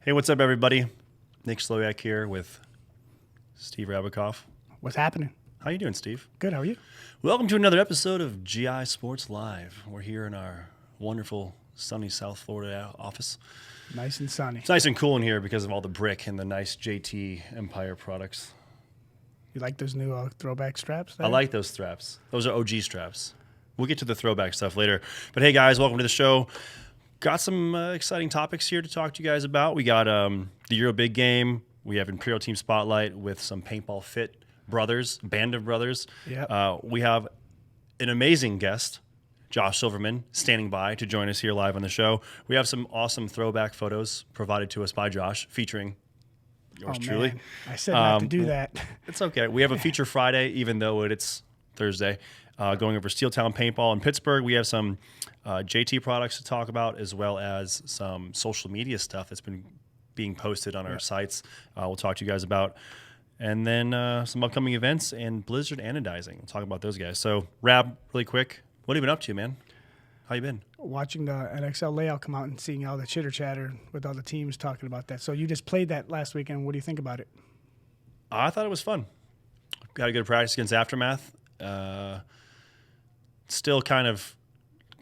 Hey, what's up, everybody? Nick Slowiak here with Steve Rabikoff. What's happening? How you doing, Steve? Good. How are you? Welcome to another episode of GI Sports Live. We're here in our wonderful sunny South Florida office. Nice and sunny. It's nice and cool in here because of all the brick and the nice JT Empire products. You like those new throwback straps there? I like those straps. Those are OG straps. We'll get to the throwback stuff later. But hey, guys, welcome to the show. Got some exciting topics here to talk to you guys about. We got the Euro Big Game. We have Imperial Team Spotlight with some Paintball Fit brothers, band of brothers. Yep. We have an amazing guest, Josh Silverman, standing by to join us here live on the show. We have some awesome throwback photos provided to us by Josh, featuring yours truly. Man. I said not to do that. It's okay. We have a feature Friday, even though it's Thursday, going over SteelTown Paintball in Pittsburgh. We have some JT products to talk about, as well as some social media stuff that's been being posted on our sites. We'll talk to you guys about. And then some upcoming events and Blizzard anodizing. We'll talk about those guys. So, Rab, really quick, what have you been up to, man? How you been? Watching the NXL layout come out and seeing all the chitter chatter with all the teams talking about that. So you just played that last weekend. What do you think about it? I thought it was fun. Got a good practice against Aftermath. Still kind of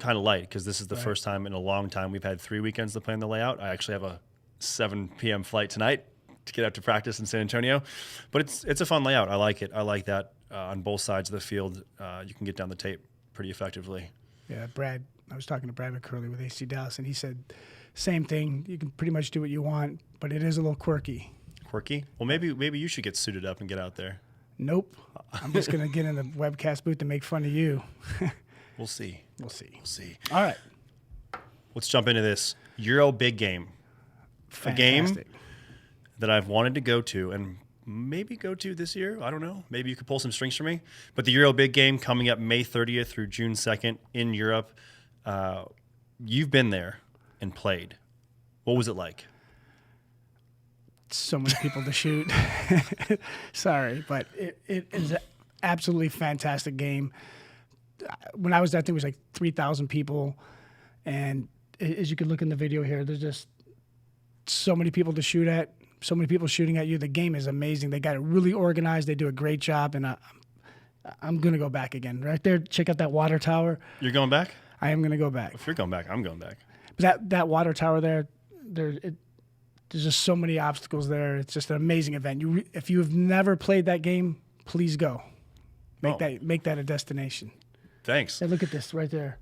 light because this is the first time in a long time we've had 3 weekends to play in the layout. I actually have a 7 p.m. flight tonight to get out to practice in San Antonio. But it's a fun layout. I like it. I like that on both sides of the field. You can get down the tape pretty effectively. Yeah, Brad. I was talking to Brad McCurley with AC Dallas, and he said same thing. You can pretty much do what you want, but it is a little quirky. Quirky? Well, maybe you should get suited up and get out there. Nope. I'm just going to get in the webcast booth and make fun of you. We'll see. We'll see. All right. Let's jump into this Euro Big Game. Fantastic. A game that I've wanted to go to and maybe go to this year. I don't know. Maybe you could pull some strings for me. But the Euro Big Game coming up May 30th through June 2nd in Europe. You've been there and played. What was it like? So many people to shoot. Sorry, but it is an absolutely fantastic game. When I was there, I think it was like 3,000 people. And as you can look in the video here, there's just so many people to shoot at, so many people shooting at you. The game is amazing. They got it really organized. They do a great job. And I'm going to go back again. Right there, check out that water tower. You're going back? I am going to go back. If you're going back, I'm going back. But that water tower there, there's just so many obstacles there. It's just an amazing event. If you have never played that game, please go. Make that a destination. Thanks. Hey, look at this right there.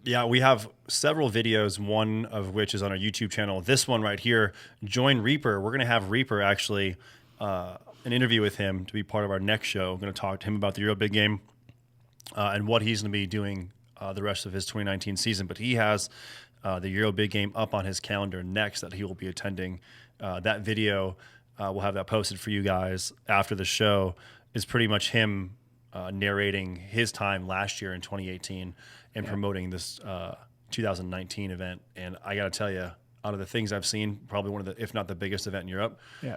Yeah, we have several videos, one of which is on our YouTube channel. This one right here, Join Reaper. We're going to have Reaper actually, an interview with him to be part of our next show. We're going to talk to him about the Euro Big Game and what he's going to be doing the rest of his 2019 season. But he has the Euro Big Game up on his calendar next that he will be attending. That video, we'll have that posted for you guys after the show, is pretty much him narrating his time last year in 2018 and promoting this 2019 event. And I got to tell you, out of the things I've seen, probably one of the, if not the biggest event in Europe. Yeah.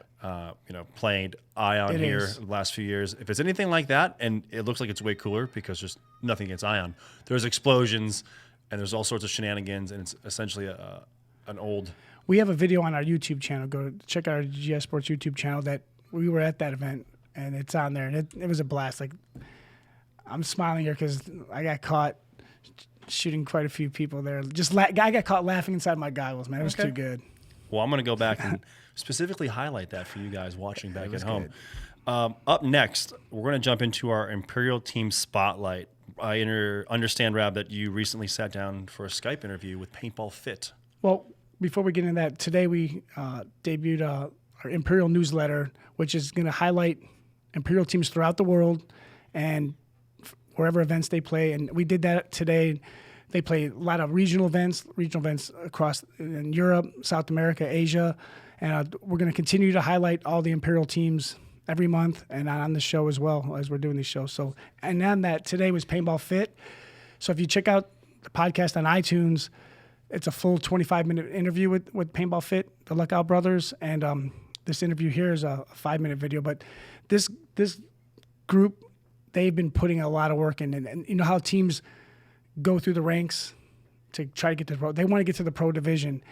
Played Ion It here is. the last few years. If it's anything like that, and it looks like it's way cooler because there's nothing against Ion. There's explosions and there's all sorts of shenanigans, and it's essentially an old. We have a video on our YouTube channel. Go check out our GS Sports YouTube channel that we were at that event, and it's on there. And it was a blast. Like, I'm smiling here because I got caught shooting quite a few people there. I got caught laughing inside my goggles, man. It was too good. Well, I'm going to go back and specifically highlight that for you guys watching back at home. Up next, we're going to jump into our Imperial Team Spotlight. I understand, Rab, that you recently sat down for a Skype interview with Paintball Fit. Well, before we get into that, today we debuted our Imperial newsletter, which is going to highlight Imperial teams throughout the world and wherever events they play. And we did that today. They play a lot of regional events across in Europe, South America, Asia. And we're going to continue to highlight all the Imperial teams every month and on the show as well as we're doing these shows. So, and on that, today was Paintball Fit. So if you check out the podcast on iTunes, it's a full 25-minute interview with Paintball Fit, the Lookout Brothers. And this interview here is a 5-minute video. But this group, they've been putting a lot of work in. And you know how teams go through the ranks to try to get to the pro. They want to get to the pro division.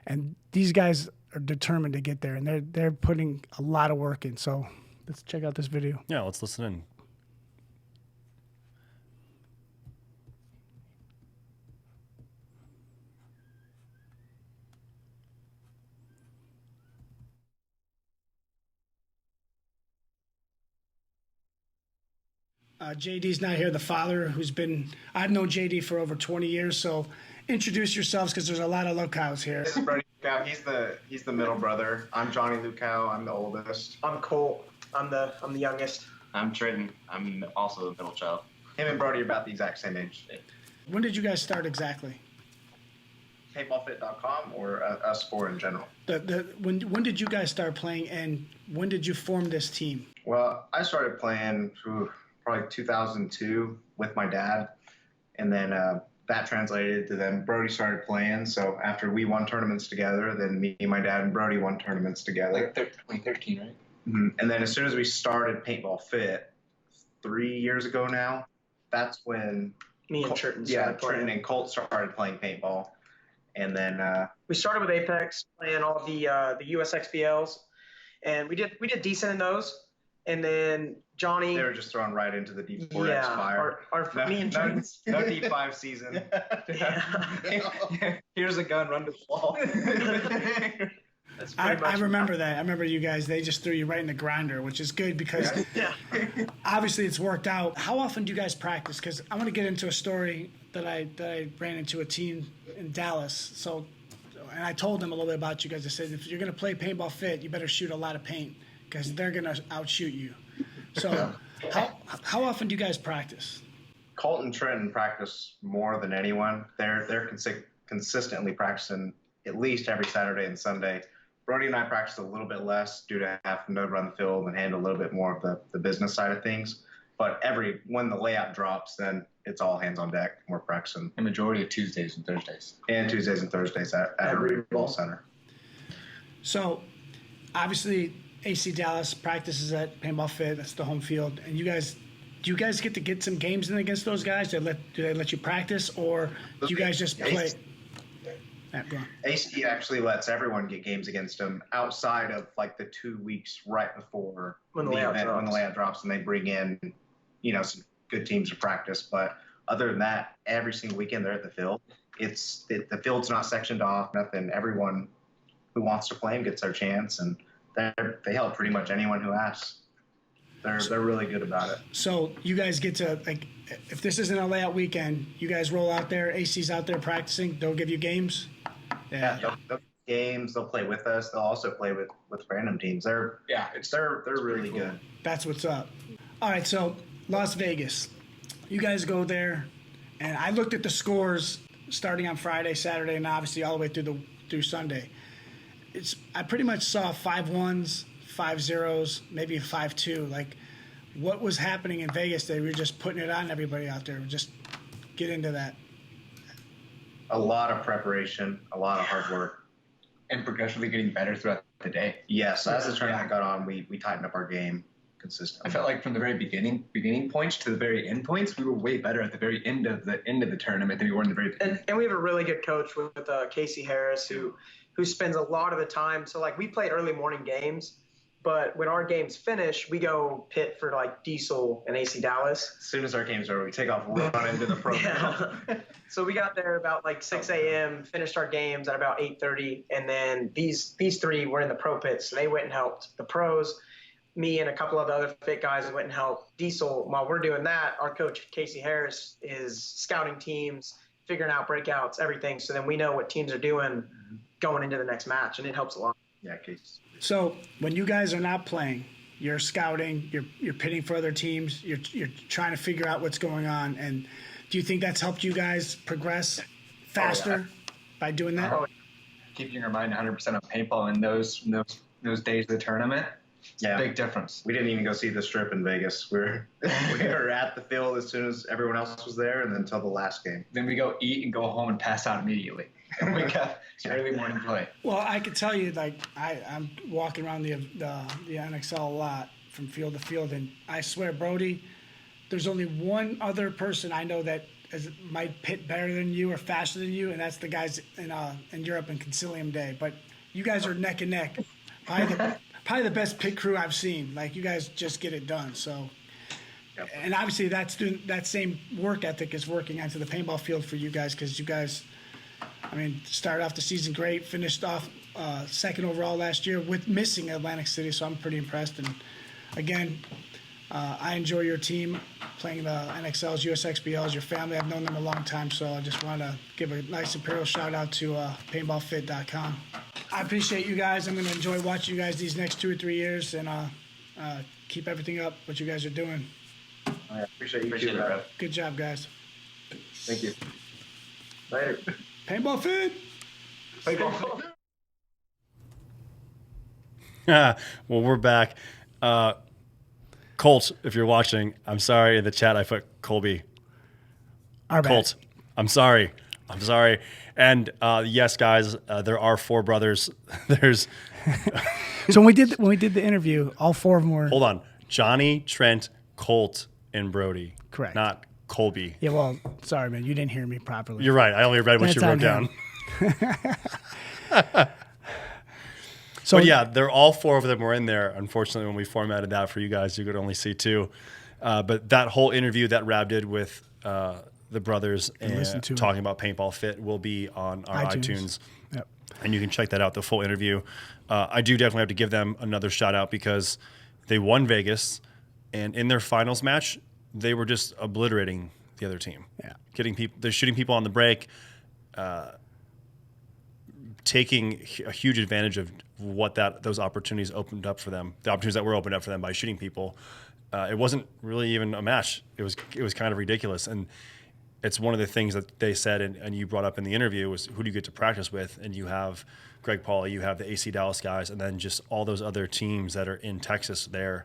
And these guys are determined to get there, and they're putting a lot of work in. So let's check out this video. Yeah, let's listen in. JD's not here, the father I've known JD for over 20 years, so introduce yourselves because there's a lot of Lukows here. This is Brody Lukow. He's the middle brother. I'm Johnny Lukow. I'm the oldest. I'm Colt. I'm the youngest. I'm Trenton. I'm also the middle child. Him and Brody are about the exact same age. When did you guys start exactly? Paintballfit.com or us four in general? When did you guys start playing, and when did you form this team? Well, I started playing probably 2002 with my dad, and then that translated to then Brody started playing. So after we won tournaments together, then me, my dad, and Brody won tournaments together. Like 2013, right? Mm-hmm. And then as soon as we started Paintball Fit 3 years ago now, that's when Me and Trenton Trenton started playing. and Colt started playing paintball. And then We started with Apex, playing all the US XBLs, and we did decent in those. And then Johnny, they were just thrown right into the Deep 4X yeah, fire. me and Trenton. No Deep 5 season. Yeah. Here's a gun, run to the wall. That's I pretty much. remember that. I remember you guys, they just threw you right in the grinder, which is good because Yeah. obviously it's worked out. How often do you guys practice? Because I want to get into a story that I ran into a team in Dallas. So, and I told them a little bit about you guys. I said, if you're going to play Paintball Fit, you better shoot a lot of paint because they're going to outshoot you. So how often do you guys practice? Colt and Trenton practice more than anyone. They're consistently practicing at least every Saturday and Sunday. Brody and I practice a little bit less due to having to run the field and handle a little bit more of the business side of things. But when the layout drops, then it's all hands on deck. We're practicing. The majority of Tuesdays and Thursdays. And Tuesdays and Thursdays at a ball center. So obviously AC Dallas practices at Paintball Fit. That's the home field. And do you guys get some games in against those guys? Do they let you practice, or do you guys just play? Go on. AC actually lets everyone get games against them outside of like the 2 weeks right before When the layout drops. when the layout drops, and they bring in, some good teams to practice. But other than that, every single weekend they're at the field. The field's not sectioned off, nothing. Everyone who wants to play them gets their chance, and they help pretty much anyone who asks. They're really good about it. So you guys get to, like, if this isn't a layout weekend, you guys roll out there, AC's out there practicing, they'll give you games? Yeah, they'll games. They'll play with us. They'll also play with random teams. They're really cool. good. That's what's up. All right, so Las Vegas. You guys go there, and I looked at the scores starting on Friday, Saturday, and obviously all the way through Sunday. I pretty much saw 5-1s, 5-0s, maybe a 5-2. Like, what was happening in Vegas? They were just putting it on everybody out there. Just get into that. A lot of preparation, a lot of hard work. And progressively getting better throughout the day. Yes, as the tournament got on, we tightened up our game consistently. I felt like from the very beginning points to the very end points, we were way better at the very end of the tournament than we were in the very beginning. And we have a really good coach with Casey Harris who spends a lot of the time. So like we played early morning games, but when our games finish, we go pit for like Diesel and AC Dallas. As soon as our game's over, we take off, run into the program. Yeah. So we got there about like 6 a.m., finished our games at about 8:30, and then these three were in the pro pits. So they went and helped the pros. Me and a couple of the other fit guys went and helped Diesel. While we're doing that, our coach, Casey Harris, is scouting teams, figuring out breakouts, everything. So then we know what teams are doing going into the next match, and it helps a lot. Yeah, Case. So when you guys are not playing, you're scouting, you're pitting for other teams, you're trying to figure out what's going on. And do you think that's helped you guys progress faster by doing that? Keeping your mind 100% on paintball in those days of the tournament. It's a big difference. We didn't even go see the strip in Vegas. We were at the field as soon as everyone else was there, and then until the last game. Then we go eat and go home and pass out immediately. And wake up early morning play. Well, I could tell you, like, I'm walking around the NXL a lot from field to field, and I swear, Brody, there's only one other person I know that might pit better than you or faster than you, and that's the guys in Europe in Concilium Day. But you guys are neck and neck. Probably the best pit crew I've seen. Like, you guys just get it done. So, and obviously that same work ethic is working onto the paintball field for you guys, because you guys, I mean, started off the season great, finished off second overall last year with missing Atlantic City. So I'm pretty impressed. And again, I enjoy your team playing the NXLs, USXBLs, your family. I've known them a long time, so I just want to give a nice Imperial shout-out to paintballfit.com. I appreciate you guys. I'm going to enjoy watching you guys these next 2 or 3 years, and keep everything up, what you guys are doing. I appreciate you Appreciate too, it, bro. bro. Good job, guys. Thank you. Later. Paintball Fit! Well, we're back. Colt, if you're watching, I'm sorry. In the chat, I put Colby. Our bad. Colt, I'm sorry. And yes, guys, there are 4 brothers. There's So when we did the interview, all 4 of them were hold on, Johnny, Trent, Colt, and Brody. Correct. Not Colby. Yeah, well, sorry, man, you didn't hear me properly. You're right. I only read what That's you wrote on down. So But yeah, they're all 4 of them were in there. Unfortunately, when we formatted that for you guys, you could only see 2. But that whole interview that Rab did with the brothers listen and to talking about Paintball Fit will be on our iTunes. Yep. And you can check that out, the full interview. I do definitely have to give them another shout out because they won Vegas, and in their finals match, they were just obliterating the other team. Yeah. They're shooting people on the break, taking a huge advantage of what those opportunities opened up for them, the opportunities that were opened up for them by shooting people. It wasn't really even a match. It was kind of ridiculous. And it's one of the things that they said, and you brought up in the interview, was who do you get to practice with? And you have Greg Pauly, you have the AC Dallas guys, and then just all those other teams that are in Texas there.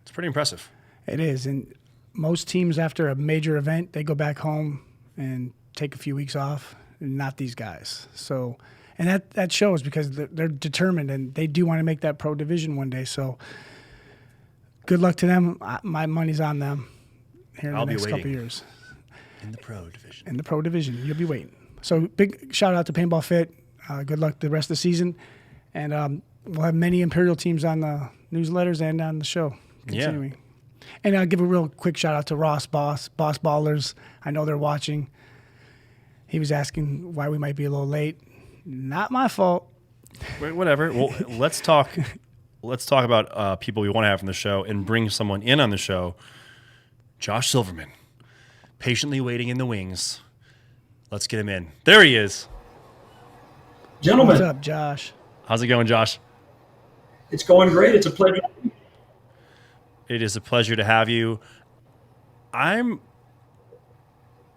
It's pretty impressive. It is. And most teams, after a major event, they go back home and take a few weeks off, and not these guys. So, and that shows because they're determined, and they do want to make that pro division one day. So good luck to them. My money's on them here in the next couple of years. In the pro division. In the pro division. You'll be waiting. So big shout out to Paintball Fit. Good luck the rest of the season. And we'll have many Imperial teams on the newsletters and on the show continuing. Yeah. And I'll give a real quick shout out to Ross Boss Ballers. I know they're watching. He was asking why we might be a little late. Not my fault. Whatever. Well, let's talk about people we want to have on the show and bring someone in on the show. Josh Silverman. Patiently waiting in the wings. Let's get him in. There he is. Gentlemen. What's up, Josh? How's it going, Josh? It's going great. It's a pleasure. It is a pleasure to have you. I'm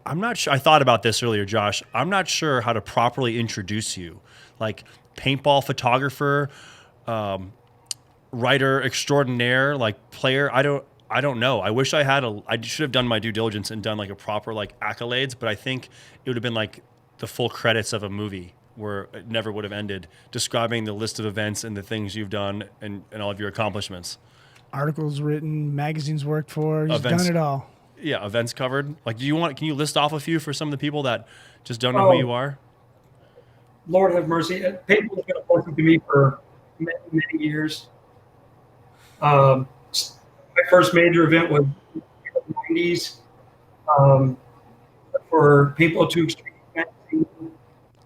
not sure. I thought about this earlier, Josh. I'm not sure how to properly introduce you. Like paintball photographer, writer extraordinaire, like player. I don't know. I wish I should have done my due diligence and done like a proper like accolades, but I think it would have been like the full credits of a movie where it never would have ended, describing the list of events and the things you've done and all of your accomplishments. Articles written, magazines worked for, he's Events. done it all. Yeah, events covered. Like, can you list off a few for some of the people that just don't know who you are? Lord have mercy. Paintball has been a blessing to me for many, many years. My first major event was in the 90s for Paintball 2 Extreme magazine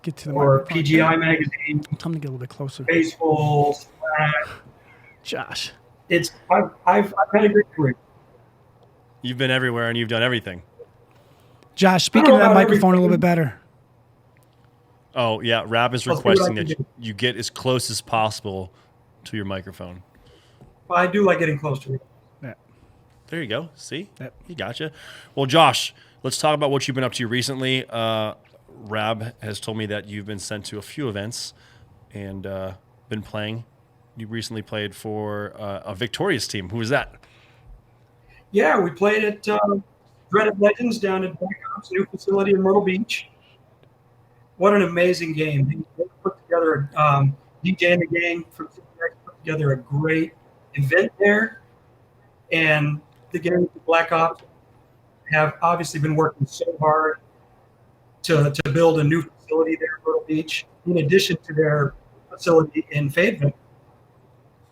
Get to the or microphone. PGI magazine, Tell him to get a little bit closer. baseball, Slack. Josh. I've had a great career. You've been everywhere and you've done everything. Josh, speak I don't into know that about microphone a little everything. bit better. Oh, yeah. Rab is I'll see what requesting I can that do. you get as close as possible to your microphone. I do like getting close to it. Yeah. There you go. See? Yep. He gotcha. Well, Josh, let's talk about what you've been up to recently. Rab has told me that you've been sent to a few events and been playing. You recently played for a victorious team. Who was that? Yeah, we played at Dreaded Legends down at Black Ops' new facility in Myrtle Beach. What an amazing game. They put together, DJ and the gang from CPX put together a great event there. And the gang at Black Ops have obviously been working so hard to build a new facility there in Myrtle Beach, in addition to their facility in Fayetteville.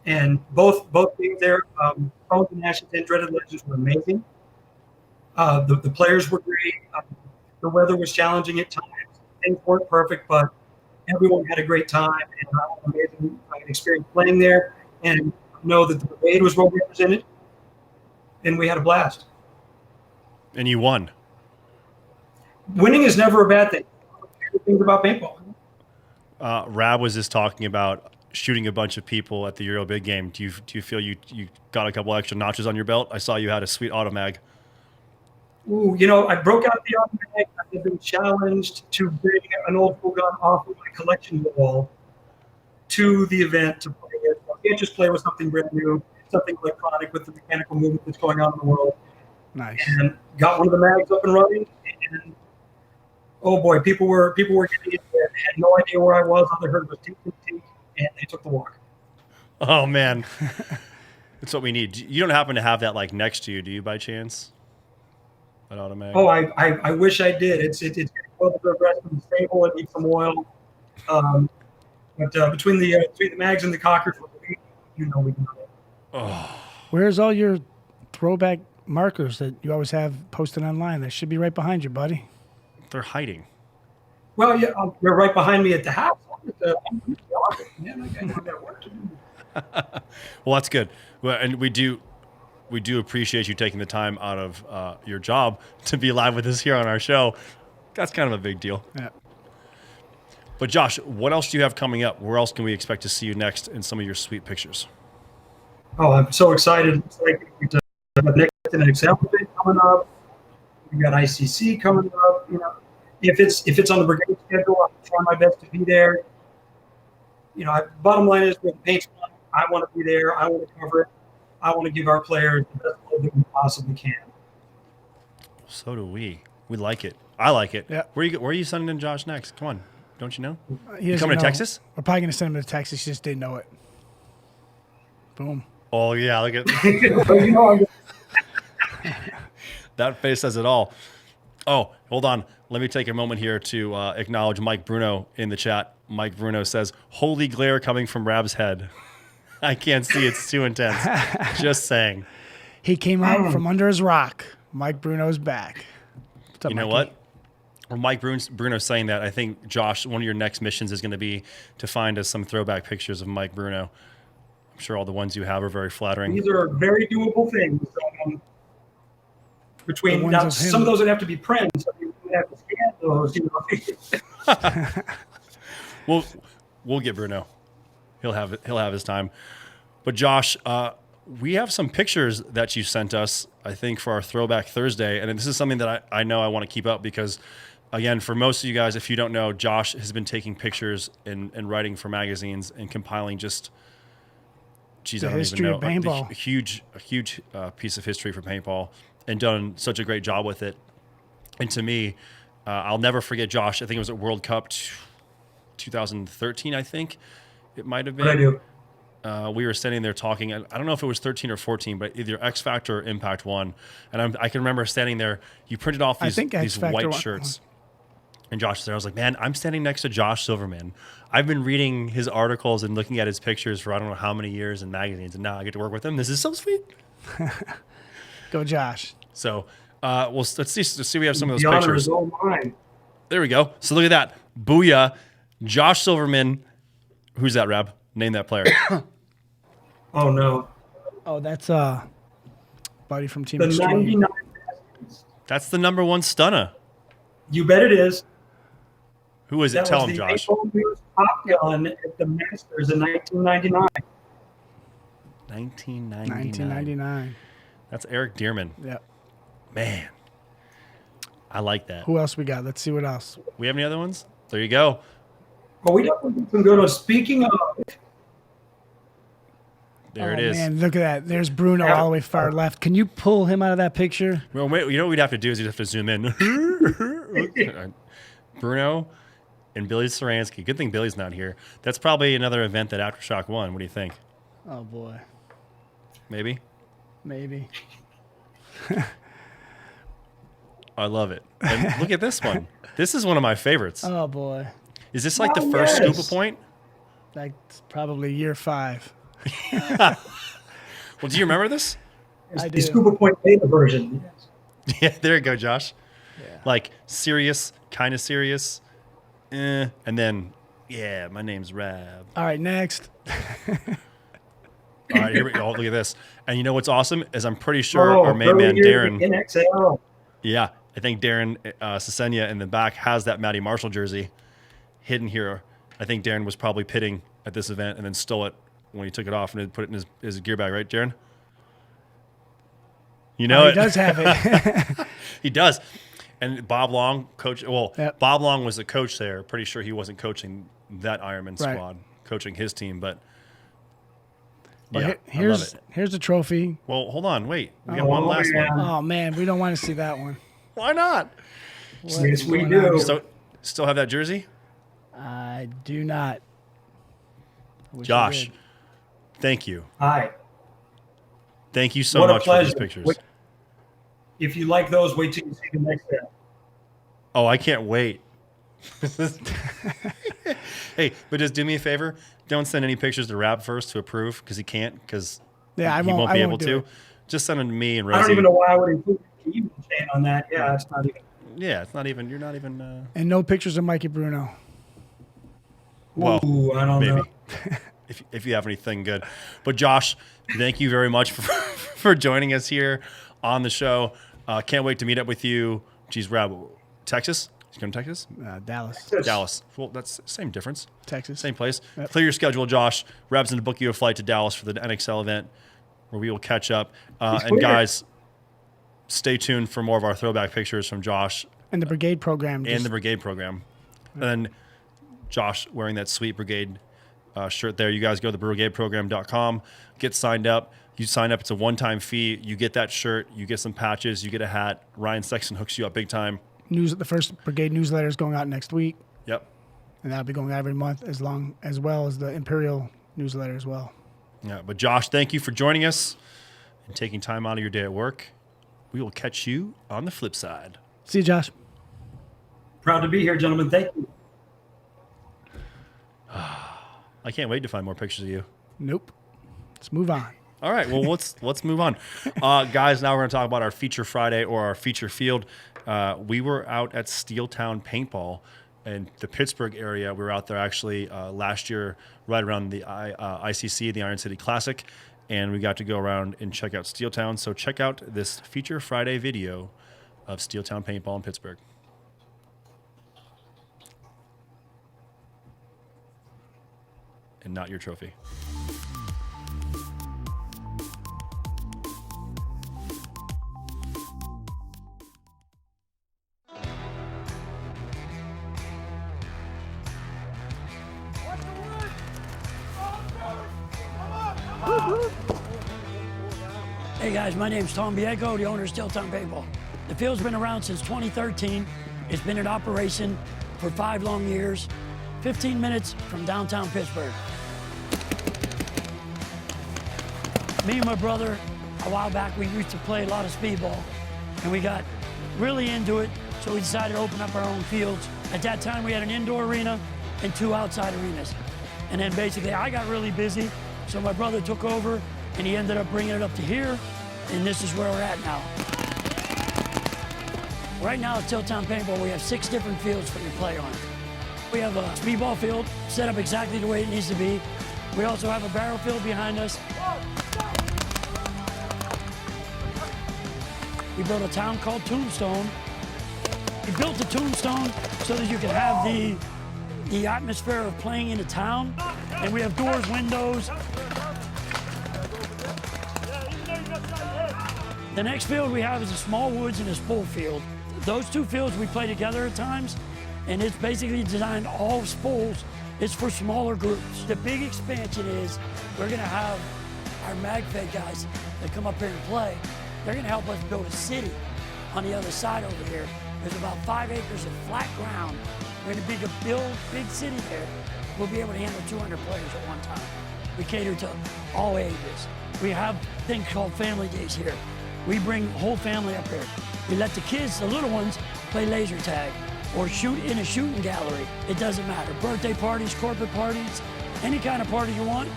And both games there, Bones and Ashes and Dreaded Legends were amazing. The players were great. The weather was challenging at times. Things weren't perfect, but everyone had a great time, and I had an amazing experience playing there. And know that the brigade was well represented, and we had a blast. And you won. Winning is never a bad thing. Things about paintball. Rab was just talking about shooting a bunch of people at the Euro Big Game. Do you feel you got a couple extra notches on your belt? I saw you had a sweet automag. Ooh, I broke out the automatic. I've been challenged to bring an old school gun off of my collection wall to the event to play it. I can't just play with something brand new, something electronic with the mechanical movement that's going on in the world. Nice. And got one of the mags up and running, and oh boy, people were getting it. Had no idea where I was. All they heard was tink, tink, tink, and they took the walk. Oh man, that's what we need. You don't happen to have that like next to you, do you, by chance? That automatic. Oh, I wish I did. It's getting well to the rest of the stable. It needs some oil. But between the mags and the cockers, we can do it. Oh. Where's all your throwback markers that you always have posted online? That should be right behind you, buddy. They're hiding. Well, yeah, they're right behind me at the house. Man, I got work to do. Well, that's good. Well, and we do appreciate you taking the time out of your job to be live with us here on our show. That's kind of a big deal. Yeah. But Josh, what else do you have coming up? Where else can we expect to see you next in some of your sweet pictures? Oh, I'm so excited. It's like the next example coming up. We got ICC coming up. If it's on the brigade schedule, I'll try my best to be there. Bottom line is with the paint, I want to be there. I want to cover it. I want to give our players the best load that we possibly can. So do we. We like it. I like it. Yeah. Where are you sending in Josh next? Come on. Don't you know? He You doesn't coming to know. Texas? We're probably going to send him to Texas. He just didn't know it. Boom. Oh, yeah. Look at that face says it all. Oh, hold on. Let me take a moment here to acknowledge Mike Bruno in the chat. Mike Bruno says, holy glare coming from Rab's head. I can't see. It's too intense. Just saying. He came out from under his rock. Mike Bruno's back. What's up, You know Mikey? what? Well, Mike Bruno's saying that. I think, Josh, one of your next missions is going to be to find us some throwback pictures of Mike Bruno. I'm sure all the ones you have are very flattering. These are very doable things. Between ones now, of him. some of those would have to be prints. So you would have to scan those. We'll get Bruno. He'll have his time. But Josh, we have some pictures that you sent us, I think, for our Throwback Thursday. And this is something that I know I want to keep up because, again, for most of you guys, if you don't know, Josh has been taking pictures and writing for magazines and compiling just, geez, The I don't even history know, of paintball. a huge piece of history for paintball and done such a great job with it. And to me, I'll never forget Josh. I think it was at World Cup 2013, I think it might have been. What I do? We were standing there talking. I don't know if it was 13 or 14, but either X Factor or Impact won. And I can remember standing there. You printed off I think X these Factor white won. shirts. And Josh was there. I was like, man, I'm standing next to Josh Silverman. I've been reading his articles and looking at his pictures for I don't know how many years in magazines, and now I get to work with him. This is so sweet. Go, Josh. So, let's see. We have some of those The honor pictures. is all mine. There we go. So look at that. Booyah. Josh Silverman. Who's that, Rab? Name that player. Oh no. Oh, that's buddy from Team The Extreme. 99. That's the number one stunner. You bet it is. Who is it? That Tell was him, the Josh. April News Top Gun at the Masters in 1999. 1999. That's Eric Dearman. Yeah. Man. I like that. Who else we got? Let's see what else. We have any other ones? There you go. Well, we definitely did some good ones. Speaking of, There Oh, it is. Man, look at that. There's Bruno all the way far left. Can you pull him out of that picture? Well, wait, you know what we'd have to do is you'd have to zoom in. Bruno and Billy Saransky. Good thing Billy's not here. That's probably another event that Aftershock won. What do you think? Oh, boy. Maybe? Maybe. I love it. And look at this one. This is one of my favorites. Oh, boy. Is this like the Oh, first yes. scoop point? That's probably year 5. Well, do you remember this? I The do. Scuba Point beta version. Yes. Yeah, there you go, Josh. Yeah. Like serious, kind of serious, and then yeah, my name's Rab. All right, next. All right, here we go. Look at this. And you know what's awesome is I'm pretty sure Oh, our main man Darren. In XL. Yeah, I think Darren Cesenia in the back has that Matty Marshall jersey hidden here. I think Darren was probably pitting at this event and then stole it when he took it off and then put it in his gear bag, right, Darren? You know He it. does have it. He does. And Bob Long, coach. Well, Yep. Bob Long was the coach there. Pretty sure he wasn't coaching that Ironman Right. squad, coaching his team. But Well, yeah, I love it. here's the trophy. Well, hold on, wait. We got Oh, one last man. one. Oh man, we don't want to see that one. Why not? Yes, we going on? do. Still have that jersey, I do not. I wish I Josh. did. Thank you. Hi. Thank you so What a much for these pleasure. pictures. Wait. If you like those, wait till you see the next step. Oh, I can't wait. Hey, but just do me a favor. Don't send any pictures to Rab first to approve because he can't because Yeah, I he won't. won't I be won't able do to. it. Just send them to me and I Rosie. don't even know why I would include the even chain on that. Yeah, it's not even. Yeah, it's not even. You're not even. And no pictures of Mikey Bruno. Well, Ooh, I don't maybe. know. if you have anything good. But Josh, thank you very much for joining us here on the show. Can't wait to meet up with you. Geez, Rab, Texas? He's going to Texas? Dallas, Dallas. Well, that's the same difference. Texas. Same place. Yep. Clear your schedule, Josh. Rab's going to book you a flight to Dallas for the NXL event where we will catch up. And clear. guys, stay tuned for more of our throwback pictures from Josh And the brigade program. and the Brigade program. And then Josh wearing that sweet Brigade shirt there. You guys go to thebrigadeprogram.com, get signed up. You sign up. It's a one-time fee. You get that shirt. You get some patches. You get a hat. Ryan Sexton hooks you up big time. The first brigade newsletter is going out next week, Yep. and that'll be going out every month as well as the Imperial newsletter as well. Yeah. But Josh, thank you for joining us and taking time out of your day at work. We will catch you on the flip side. See you, Josh. Proud to be here, gentlemen. Thank you. I can't wait to find more pictures of you. Nope. Let's move on. All right, well, let's move on. Guys, now we're going to talk about our Feature Friday or our Feature Field. We were out at SteelTown Paintball in the Pittsburgh area. We were out there actually last year right around the ICC, the Iron City Classic, and we got to go around and check out SteelTown. So check out this Feature Friday video of SteelTown Paintball in Pittsburgh. And not your trophy. Hey guys, my name's Tom Biego, the owner of SteelTown Paintball. The field's been around since 2013. It's been in operation for 5 long years, 15 minutes from downtown Pittsburgh. Me and my brother, a while back, we used to play a lot of speedball, and we got really into it, so we decided to open up our own fields. At that time, we had an indoor arena and 2 outside arenas. And then basically, I got really busy, so my brother took over, and he ended up bringing it up to here, and this is where we're at now. Right now at SteelTown Paintball, we have 6 different fields for you to play on. We have a speedball field set up exactly the way it needs to be. We also have a barrel field behind us. We built a town called Tombstone. We built the Tombstone so that you could have the atmosphere of playing in a town. And we have doors, windows. The next field we have is a small woods and a spool field. Those 2 fields we play together at times, and it's basically designed all spools. It's for smaller groups. The big expansion is we're gonna have our MagFed guys that come up here and play. They're gonna help us build a city on the other side over here. There's about 5 acres of flat ground. We're gonna build big city there. We'll be able to handle 200 players at one time. We cater to all ages. We have things called family days here. We bring the whole family up here. We let the kids, the little ones, play laser tag or shoot in a shooting gallery. It doesn't matter. Birthday parties, corporate parties, Any kind of party you want,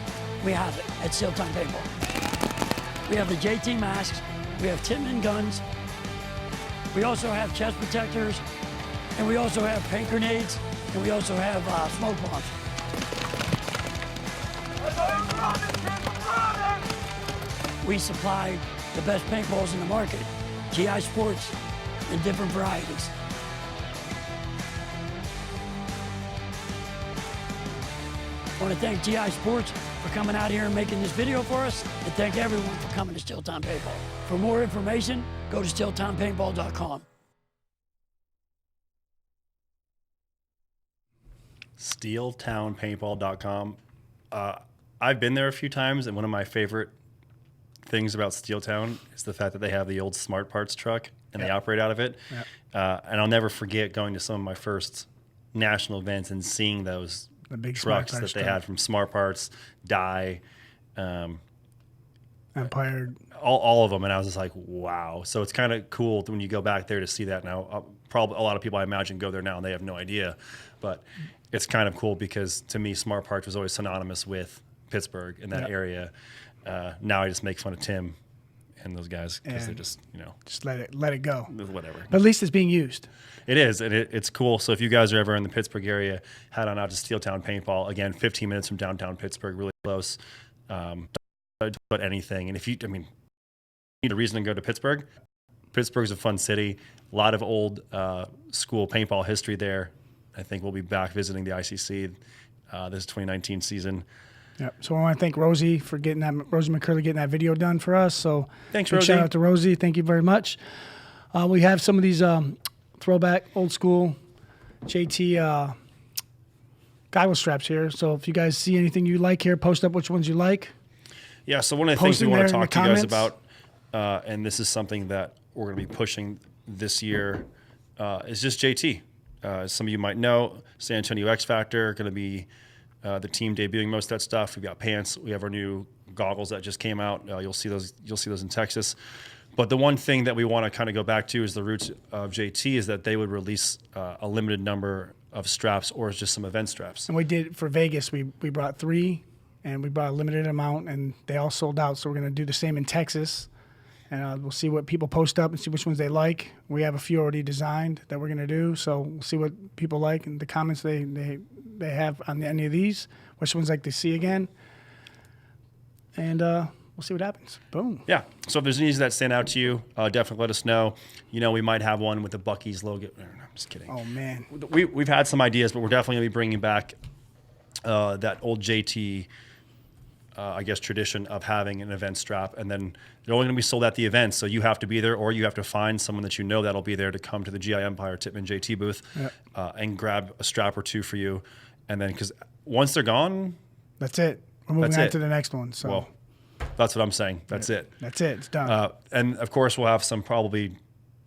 we have it at SteelTown Paintball. We have the JT masks, we have Tippmann guns, we also have chest protectors, and we also have paint grenades, and we also have smoke bombs. We supply the best paintballs in the market, GI Sports, in different varieties. I want to thank GI Sports for coming out here and making this video for us, and thank everyone for coming to SteelTown Paintball. For more information, go to SteelTownPaintball.com. SteelTownPaintball.com. I've been there a few times, and one of my favorite things about SteelTown is the fact that they have the old Smart Parts truck, and they operate out of it. And I'll never forget going to some of my first national events and seeing those The big trucks Smart that Parts they truck. had from Smart Parts, Dye, Empire. all of them. And I was just like, wow. So it's kind of cool when you go back there to see that now. Probably a lot of people, I imagine, go there now and they have no idea. But it's kind of cool because to me, Smart Parts was always synonymous with Pittsburgh in that area. Now I just make fun of Tim and those guys because they're just, Just let it go. whatever. But at least it's being used. It is, and it's cool. So if you guys are ever in the Pittsburgh area, head on out to SteelTown Paintball. Again, 15 minutes from downtown Pittsburgh, really close. But anything, and if you need a reason to go to Pittsburgh, Pittsburgh's a fun city. A lot of old school paintball history there. I think we'll be back visiting the ICC this 2019 season. Yeah. So I want to thank Rosie for Rosie McCurley getting that video done for us. So Thanks, big Rosie. shout out to Rosie. Thank you very much. We have some of these throwback old school JT goggle straps here. So if you guys see anything you like here, post up which ones you like. Yeah, so one of the Post things we in want to there in talk the to you guys comments. about, and this is something that we're going to be pushing this year, is just JT. As some of you might know, San Antonio X Factor, going to be the team debuting most of that stuff. We've got pants. We have our new goggles that just came out. You'll see those in Texas. But the one thing that we want to kind of go back to is the roots of JT is that they would release a limited number of straps or just some event straps. And we did for Vegas. We brought 3, and we brought a limited amount, and they all sold out. So we're going to do the same in Texas, and we'll see what people post up and see which ones they like. We have a few already designed that we're going to do, so we'll see what people like and the comments they have on any of these, which ones like to see again, and we'll see what happens. Boom. Yeah. So if there's any that stand out to you, definitely let us know. We might have one with the Buc-ee's logo. No, I'm just kidding. Oh man. We've had some ideas, but we're definitely going to be bringing back that old JT, tradition of having an event strap, and then they're only going to be sold at the event. So you have to be there, or you have to find someone that that'll be there to come to the GI Empire Tippmann JT booth and grab a strap or two for you. And then, because once they're gone, That's it. We're moving That's on it. to the next one. So well, that's what I'm saying. That's it. That's it. It's done. And of course, we'll have some probably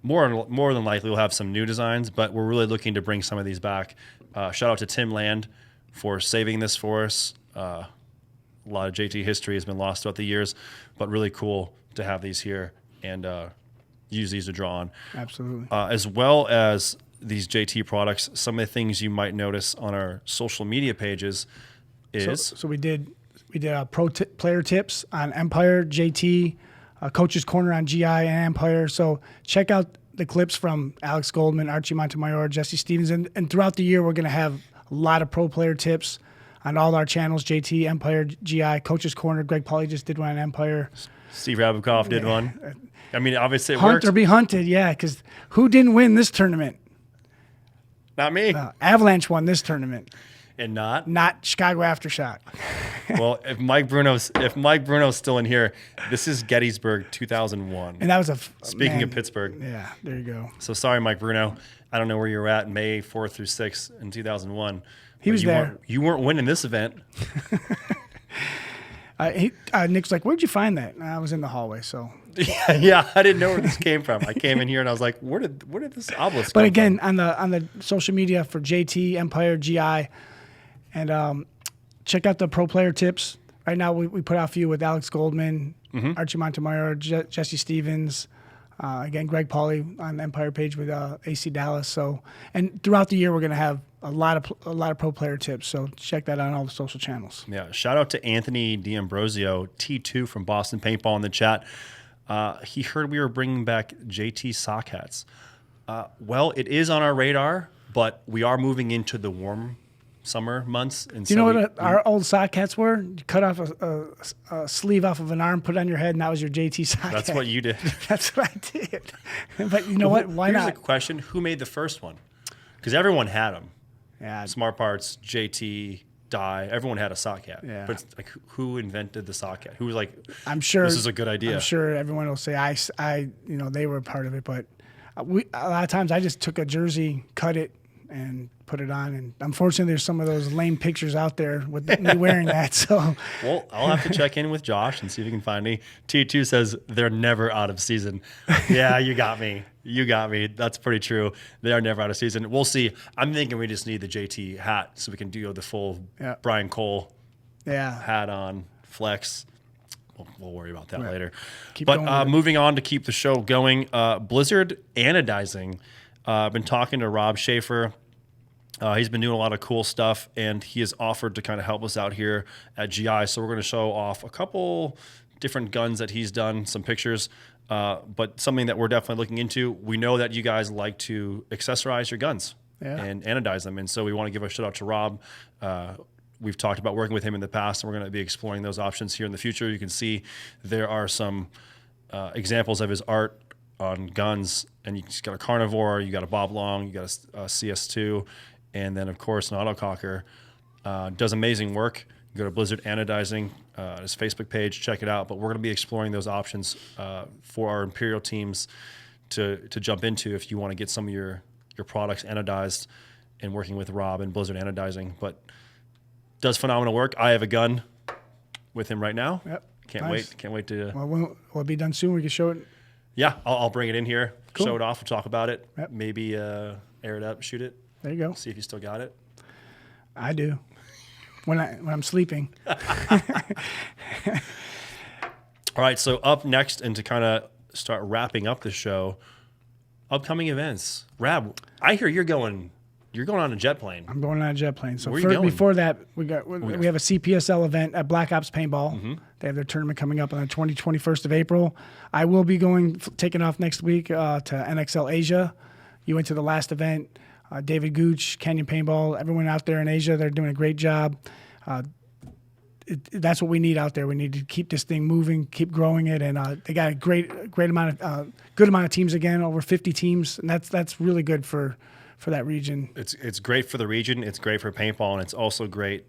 more than likely we'll have some new designs, but we're really looking to bring some of these back. Shout out to Tim Land for saving this for us. A lot of JT history has been lost throughout the years, but really cool to have these here and use these to draw on. Absolutely. As well as these JT products, some of the things you might notice on our social media pages is... So we did player tips on Empire, JT, Coach's Corner on GI and Empire. So check out the clips from Alex Goldman, Archie Montemayor, Jesse Stevens, and throughout the year we're going to have a lot of pro player tips on all our channels: JT, Empire, GI, Coach's Corner. Greg Pauly just did one on Empire. Steve Rabikoff did one. I mean, obviously it Hunt worked. or be hunted, yeah. Because who didn't win this tournament? Not me. Avalanche won this tournament, And not? not Chicago Aftershock. Well, if Mike Bruno's still in here, this is Gettysburg 2001. And that was Speaking of Pittsburgh. Yeah, there you go. So sorry, Mike Bruno. I don't know where you were at May 4th through 6th in 2001. He was there. You weren't winning this event. Nick's like, "Where'd you find that?" And I was in the hallway, so. Yeah, I didn't know where this came from. I came in here and I was like, where did this obelisk But come again, from? on the social media for JT, Empire, GI, and check out the pro player tips. Right now, we put out a few with Alex Goldman, Archie Montemayor, Jesse Stevens, Again, Greg Pauly on the Empire page with AC Dallas. So, and throughout the year, we're going to have a lot of pro player tips. So check that out on all the social channels. Yeah. Shout out to Anthony D'Ambrosio, T2 from Boston Paintball in the chat. He heard we were bringing back JT sock hats. Well, it is on our radar, but we are moving into the warm summer months. And Do you know what our old sock hats were? You cut off a sleeve off of an arm, put it on your head, and that was your JT sock hat. That's what you did. That's what I did. But you know what? Why Here's not? the question. Who made the first one? Because everyone had them. Yeah. Smart Parts, JT, Dye, everyone had a sock hat. Yeah. But it's like, who invented the sock hat? Who was like, I'm sure this is a good idea? I'm sure everyone will say they were a part of it, but a lot of times I just took a jersey, cut it, and put it on. And unfortunately, there's some of those lame pictures out there with me wearing that. So, well, I'll have to check in with Josh and see if he can find me. T2 says they're never out of season. Yeah, you got me. You got me. That's pretty true. They are never out of season. We'll see. I'm thinking we just need the JT hat so we can do the full Brian Cole hat on, flex. We'll worry about that later. But moving on to keep the show going, Blizzard Anodizing. I've been talking to Rob Schaefer. He's been doing a lot of cool stuff, and he has offered to kind of help us out here at GI. So we're going to show off a couple different guns that he's done, some pictures, but something that we're definitely looking into. We know that you guys like to accessorize your guns and anodize them, and so we want to give a shout out to Rob. We've talked about working with him in the past, and we're going to be exploring those options here in the future. You can see there are some examples of his art on guns, and you've got a Carnivore, you got a Bob Long, you got a CS2, and then of course an autococker. Does amazing work. You go to Blizzard Anodizing, his Facebook page, check it out. But we're going to be exploring those options for our Imperial teams to jump into if you want to get some of your products anodized, and working with Rob and Blizzard Anodizing. But does phenomenal work. I have a gun with him right now. Yep. Can't wait to. Well, will it be done soon? We can show it. Yeah, I'll bring it in here, Cool. show it off, we'll talk about it, Yep. maybe air it up, shoot it. There you go. See if you still got it. I do. When I'm sleeping. All right, so up next, and to kind of start wrapping up the show, upcoming events. Rab, I hear you're going on a jet plane. I'm going on a jet plane. So Where are you going? before that, we have a CPSL event at Black Ops Paintball. Mm-hmm. They have their tournament coming up on the 21st of April. I will be taking off next week to NXL Asia. You went to the last event. David Gooch, Canyon Paintball, everyone out there in Asia, they're doing a great job. That's what we need out there. We need to keep this thing moving, keep growing it, and they got a great amount of good amount of teams again, over 50 teams, and that's really good for that region. It's great for the region. It's great for paintball, and it's also great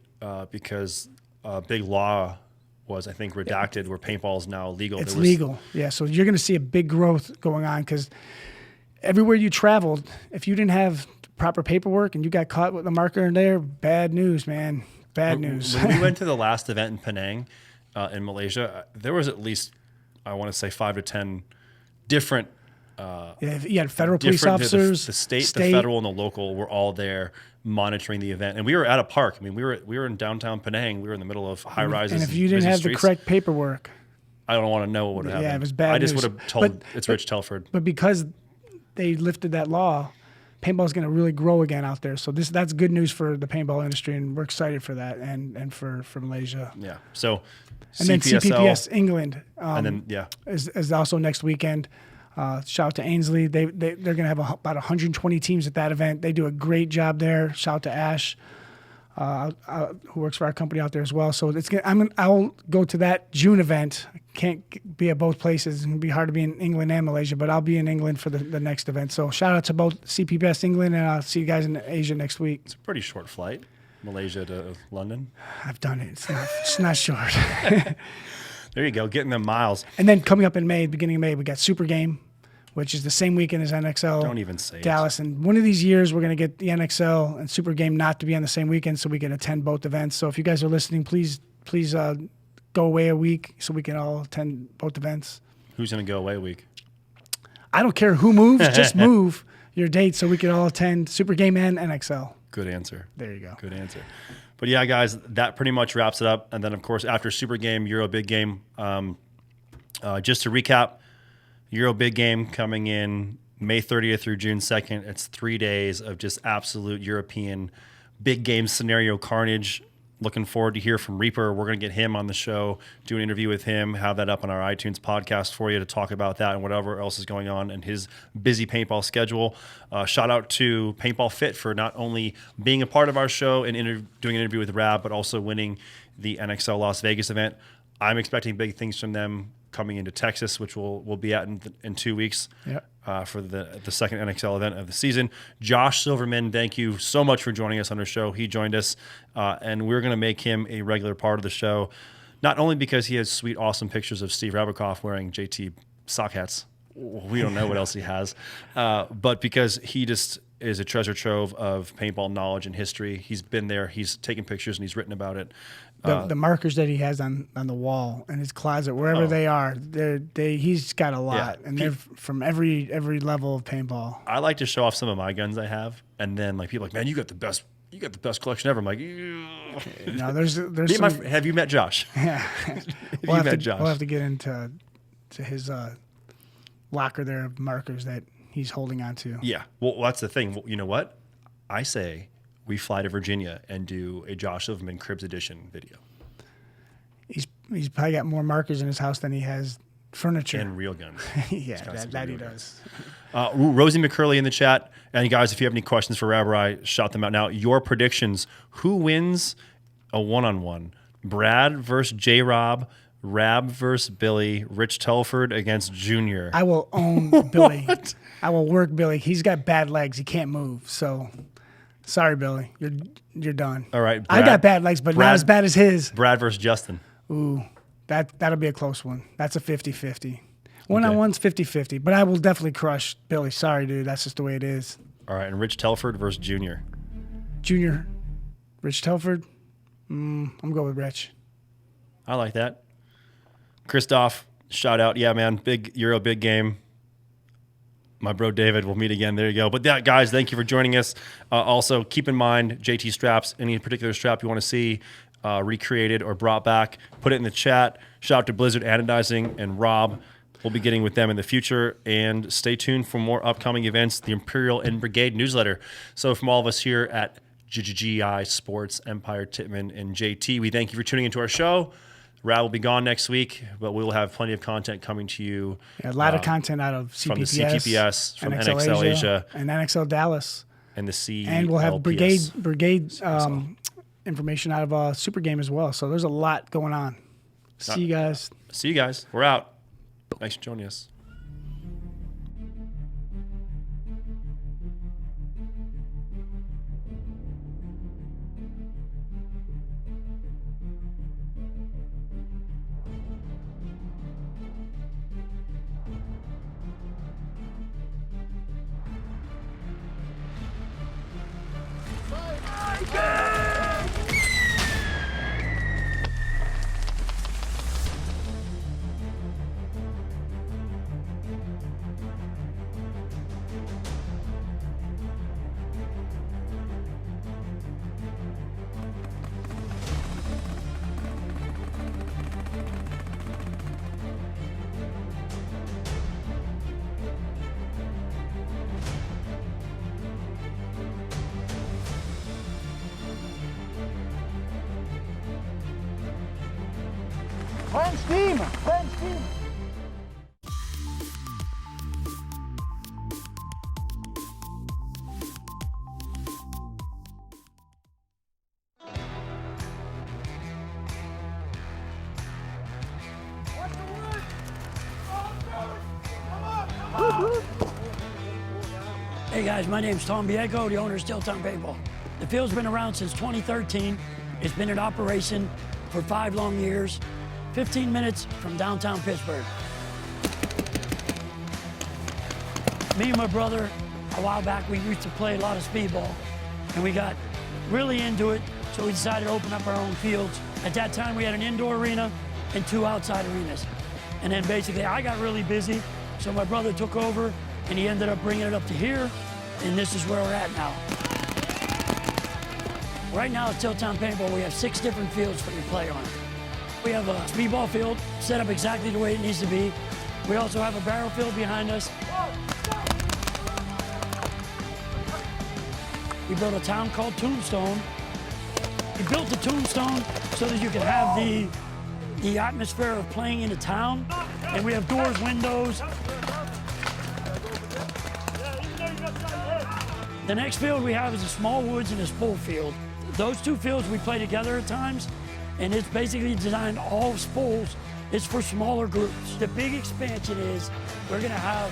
because a big law was, I think, redacted where paintball is now legal. It's legal, yeah. So you're going to see a big growth going on because everywhere you traveled, if you didn't have proper paperwork and you got caught with a marker in there, bad news, man. Bad news. When we went to the last event in Penang, in Malaysia, there was at least, I want to say, 5 to 10 different. You had federal police officers, the state, the federal, and the local were all there monitoring the event, and we were at a park. I mean, we were in downtown Penang. We were in the middle of high rises. And if you didn't have the correct paperwork, I don't want to know what would have happened. Yeah, it was bad. I just would have told it's Rich Telford. But because they lifted that law, paintball is going to really grow again out there. So that's good news for the paintball industry, and we're excited for that, and for Malaysia. Yeah. So, and then CPPS England, and then is also next weekend. Shout out to Ainsley. They're going to have about 120 teams at that event. They do a great job there. Shout out to Ash, who works for our company out there as well. So I'll go to that June event. I can't be at both places. It's going to be hard to be in England and Malaysia, but I'll be in England for the next event. So shout out to both CPPS England, and I'll see you guys in Asia next week. It's a pretty short flight, Malaysia to London. I've done it. It's not short. There you go, getting them miles. And then coming up in May, beginning of May, we got Super Game, which is the same weekend as NXL. Don't even say Dallas. And one of these years, we're going to get the NXL and Super Game not to be on the same weekend, so we can attend both events. So if you guys are listening, please go away a week so we can all attend both events. Who's going to go away a week? I don't care who moves. Just move your date so we can all attend Super Game and NXL. Good answer. There you go. Good answer. But yeah, guys, that pretty much wraps it up. And then, of course, after Super Game, Euro Big Game. Just to recap, Euro big game coming in May 30th through June 2nd. It's 3 days of just absolute European big game scenario carnage. Looking forward to hear from Reaper. We're going to get him on the show, do an interview with him, have that up on our iTunes podcast for you to talk about that and whatever else is going on in his busy paintball schedule. Shout out to Paintball Fit for not only being a part of our show and doing an interview with Rab, but also winning the NXL Las Vegas event. I'm expecting big things from them coming into Texas, which we'll be at in 2 weeks. Yep. For the second NXL event of the season. Josh Silverman, thank you so much for joining us on our show. He joined us, and we're going to make him a regular part of the show, not only because he has sweet, awesome pictures of Steve Rabakoff wearing JT sock hats. We don't know what else he has, but because he just is a treasure trove of paintball knowledge and history. He's been there. He's taken pictures, and he's written about it. The markers that he has on the wall in his closet, wherever they are, he's got a lot, and they're from every level of paintball. I like to show off some of my guns I have, and then like people are like, man, you got the best collection ever. I'm like, no, there's some, have you met Josh? Yeah, We'll have to get into his locker there of markers that he's holding on to. Yeah, well, that's the thing. You know what? I say we fly to Virginia and do a Josh Silverman Cribs Edition video. He's probably got more markers in his house than he has furniture. And real guns. Yeah, that he does. Rosie McCurley in the chat. And guys, if you have any questions for Rabbi, shout them out now. Your predictions. Who wins a one-on-one? Brad versus J-Rob, Rab versus Billy, Rich Telford against Junior. I will own Billy. I will work Billy. He's got bad legs. He can't move. So... sorry, Billy. You're done. All right. I got bad legs, but not as bad as his. Brad versus Justin. Ooh, that'll be a close one. That's a 50-50. One-on-one's 50-50, but I will definitely crush Billy. Sorry, dude. That's just the way it is. All right, and Rich Telford versus Junior. Junior. Rich Telford. I'm going with Rich. I like that. Christoph, shout out. Yeah, man. Big Euro, big game. My bro David, we'll meet again. There you go. But that, guys, thank you for joining us. Also, keep in mind, JT straps, any particular strap you want to see recreated or brought back, put it in the chat. Shout out to Blizzard Anodizing and Rob. We'll be getting with them in the future. And stay tuned for more upcoming events, the Imperial and Brigade newsletter. So from all of us here at GGI Sports, Empire, Tittman, and JT, we thank you for tuning into our show. Rad will be gone next week, but we will have plenty of content coming to you. Yeah, a lot of content out of CPPS, from the CTPS, from NXL Asia, and NXL Dallas, and the C. And we'll have Brigade information out of Super Game as well. So there's a lot going on. See you guys. See you guys. We're out. Thanks for joining us. Burn steam! Burn steam! Hey guys, my name's Tom Bianco, the owner of SteelTown Paintball. The field's been around since 2013. It's been in operation for 5 long years, 15 minutes from downtown Pittsburgh. Me and my brother, a while back, we used to play a lot of speedball, and we got really into it, so we decided to open up our own fields. At that time, we had an indoor arena and 2 outside arenas. And then basically, I got really busy, so my brother took over, and he ended up bringing it up to here, and this is where we're at now. Right now at SteelTown Paintball, we have 6 different fields for you to play on. We have a speedball field set up exactly the way it needs to be. We also have a barrel field behind us. We built a town called Tombstone. We built the Tombstone so that you can have the atmosphere of playing in a town. And we have doors, windows. The next field we have is a small woods and a spool field. Those two fields we play together at times, and it's basically designed all spools. It's for smaller groups. The big expansion is we're gonna have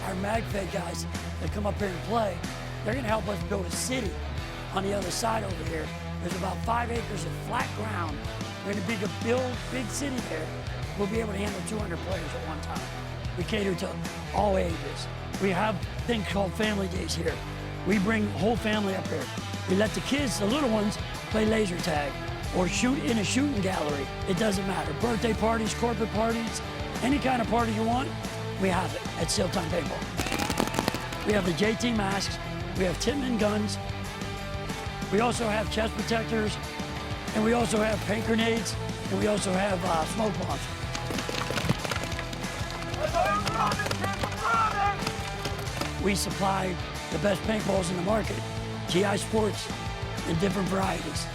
our MagFed guys that come up here and play. They're gonna help us build a city on the other side over here. There's about 5 acres of flat ground. We're gonna build big city there. We'll be able to handle 200 players at one time. We cater to all ages. We have things called family days here. We bring the whole family up here. We let the kids, the little ones, play laser tag or shoot in a shooting gallery. It doesn't matter. Birthday parties, corporate parties, any kind of party you want, we have it at SteelTown Paintball. We have the JT masks. We have Tippmann guns. We also have chest protectors, and we also have paint grenades, and we also have smoke bombs. We supply the best paintballs in the market, GI Sports, in different varieties.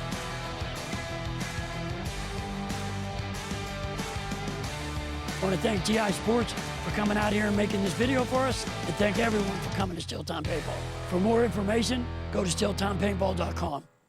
I want to thank GI Sports for coming out here and making this video for us, and thank everyone for coming to SteelTown Paintball. For more information, go to SteelTownPaintball.com.